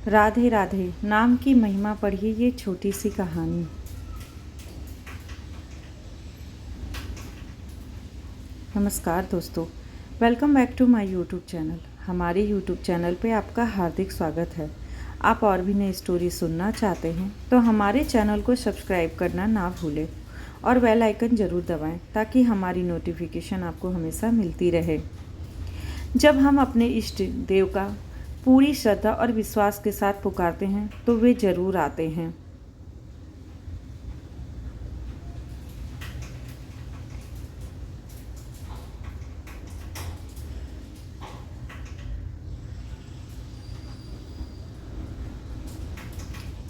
राधे राधे नाम की महिमा पढ़िए ये छोटी सी कहानी। नमस्कार दोस्तों, welcome back to my YouTube channel. हमारे यूट्यूब चैनल पे आपका हार्दिक स्वागत है। आप और भी नई स्टोरी सुनना चाहते हैं तो हमारे चैनल को सब्सक्राइब करना ना भूलें और बेल आइकन ज़रूर दबाएं ताकि हमारी नोटिफिकेशन आपको हमेशा मिलती रहे। जब हम अपने इष्ट देव का पूरी श्रद्धा और विश्वास के साथ पुकारते हैं तो वे जरूर आते हैं।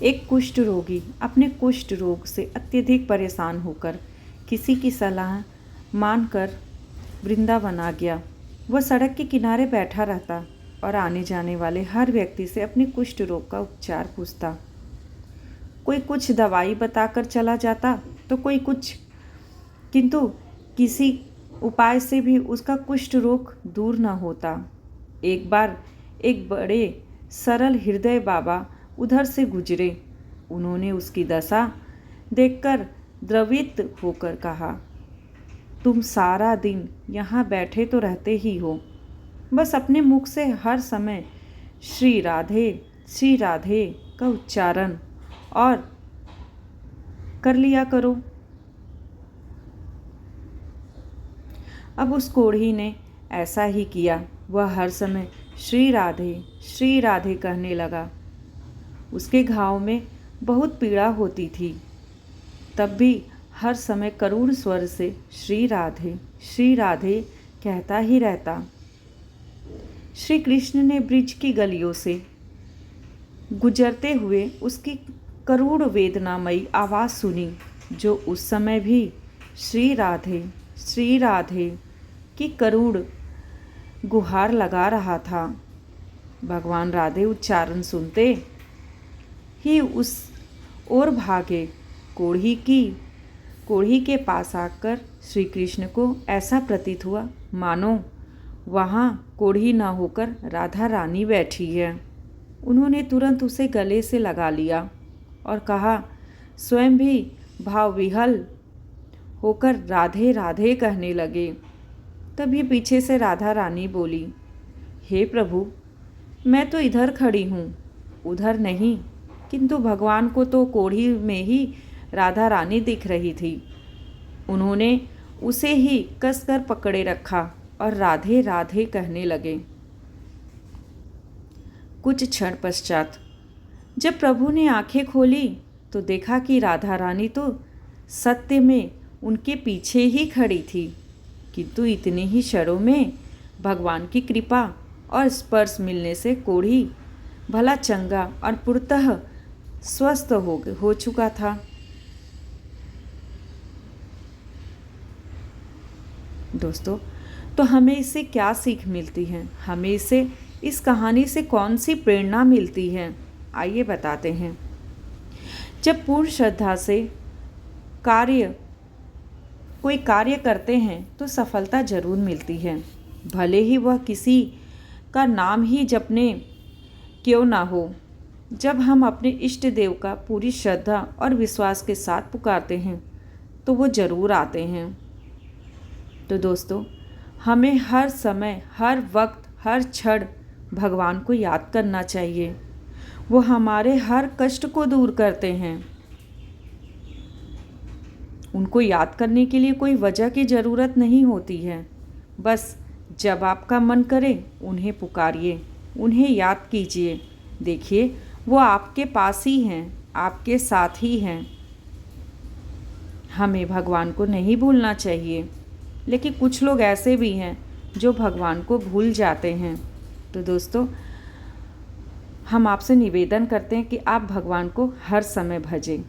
एक कुष्ठ रोगी अपने कुष्ठ रोग से अत्यधिक परेशान होकर किसी की सलाह मानकर वृंदावन आ गया। वह सड़क के किनारे बैठा रहता और आने जाने वाले हर व्यक्ति से अपने कुष्ठ रोग का उपचार पूछता। कोई कुछ दवाई बताकर चला जाता तो कोई कुछ, किंतु किसी उपाय से भी उसका कुष्ठ रोग दूर न होता। एक बार एक बड़े सरल हृदय बाबा उधर से गुजरे। उन्होंने उसकी दशा देखकर द्रवित होकर कहा, तुम सारा दिन यहाँ बैठे तो रहते ही हो, बस अपने मुख से हर समय श्री राधे का उच्चारण और कर लिया करो। अब उस कोढ़ी ने ऐसा ही किया। वह हर समय श्री राधे कहने लगा। उसके घाव में बहुत पीड़ा होती थी, तब भी हर समय करुण स्वर से श्री राधे कहता ही रहता। श्री कृष्ण ने ब्रिज की गलियों से गुजरते हुए उसकी करुण वेदनामयी आवाज़ सुनी, जो उस समय भी श्री राधे की करुण गुहार लगा रहा था। भगवान राधे उच्चारण सुनते ही उस ओर भागे। कोढ़ी के पास आकर श्री कृष्ण को ऐसा प्रतीत हुआ मानो वहाँ कोढ़ी न होकर राधा रानी बैठी है। उन्होंने तुरंत उसे गले से लगा लिया और कहा, स्वयं भी भावविह्वल होकर राधे कहने लगे। तभी पीछे से राधा रानी बोली, हे प्रभु, मैं तो इधर खड़ी हूँ, उधर नहीं। किंतु भगवान को तो कोढ़ी में ही राधा रानी दिख रही थी। उन्होंने उसे ही कसकर पकड़े रखा और राधे कहने लगे। कुछ क्षण पश्चात जब प्रभु ने आंखें खोली तो देखा कि राधा रानी तो सत्य में उनके पीछे ही खड़ी थी, किंतु इतने ही क्षणों में भगवान की कृपा और स्पर्श मिलने से कोढ़ी भला चंगा और पूर्णतः स्वस्थ हो चुका था। दोस्तों, तो हमें इससे क्या सीख मिलती है? हमें इस कहानी से कौन सी प्रेरणा मिलती है? आइए बताते हैं। जब पूर्ण श्रद्धा से कोई कार्य करते हैं तो सफलता जरूर मिलती है, भले ही वह किसी का नाम ही जपने क्यों ना हो। जब हम अपने इष्ट देव का पूरी श्रद्धा और विश्वास के साथ पुकारते हैं तो वो जरूर आते हैं। तो दोस्तों, हमें हर समय, हर वक्त, हर क्षण भगवान को याद करना चाहिए। वो हमारे हर कष्ट को दूर करते हैं। उनको याद करने के लिए कोई वजह की ज़रूरत नहीं होती है। बस जब आपका मन करे उन्हें पुकारिए, उन्हें याद कीजिए। देखिए, वो आपके पास ही हैं, आपके साथ ही हैं। हमें भगवान को नहीं भूलना चाहिए, लेकिन कुछ लोग ऐसे भी हैं जो भगवान को भूल जाते हैं। तो दोस्तों, हम आपसे निवेदन करते हैं कि आप भगवान को हर समय भजें।